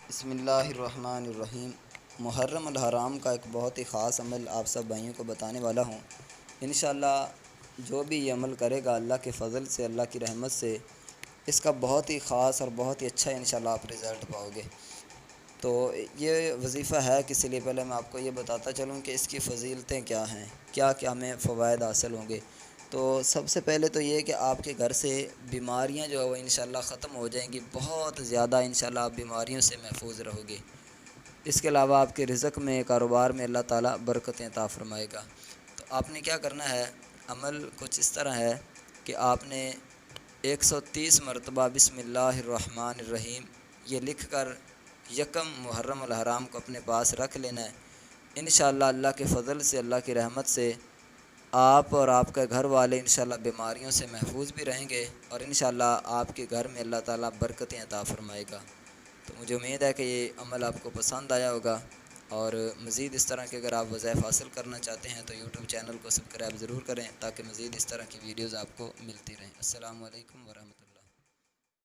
بسم اللہ الرحمن الرحیم۔ محرم الحرام کا ایک بہت ہی خاص عمل آپ سب بھائیوں کو بتانے والا ہوں۔ انشاءاللہ جو بھی یہ عمل کرے گا اللہ کے فضل سے، اللہ کی رحمت سے، اس کا بہت ہی خاص اور بہت ہی اچھا انشاءاللہ آپ رزلٹ پاؤ گے۔ تو یہ وظیفہ ہے کہ اس لیے پہلے میں آپ کو یہ بتاتا چلوں کہ اس کی فضیلتیں کیا ہیں، کیا کیا ہمیں فوائد حاصل ہوں گے۔ تو سب سے پہلے تو یہ کہ آپ کے گھر سے بیماریاں جو ہے وہ انشاءاللہ ختم ہو جائیں گی، بہت زیادہ انشاءاللہ آپ بیماریوں سے محفوظ رہو گے۔ اس کے علاوہ آپ کے رزق میں، کاروبار میں اللہ تعالیٰ برکتیں عطا فرمائے گا۔ تو آپ نے کیا کرنا ہے، عمل کچھ اس طرح ہے کہ آپ نے 130 مرتبہ بسم اللہ الرحمن الرحیم یہ لکھ کر یکم محرم الحرام کو اپنے پاس رکھ لینا ہے۔ انشاءاللہ اللہ کے فضل سے، اللہ کی رحمت سے آپ اور آپ کے گھر والے انشاءاللہ بیماریوں سے محفوظ بھی رہیں گے، اور انشاءاللہ آپ کے گھر میں اللہ تعالیٰ برکتیں عطا فرمائے گا۔ تو مجھے امید ہے کہ یہ عمل آپ کو پسند آیا ہوگا، اور مزید اس طرح کے اگر آپ وظائف حاصل کرنا چاہتے ہیں تو یوٹیوب چینل کو سبسکرائب ضرور کریں تاکہ مزید اس طرح کی ویڈیوز آپ کو ملتی رہیں۔ السلام علیکم ورحمۃ اللہ۔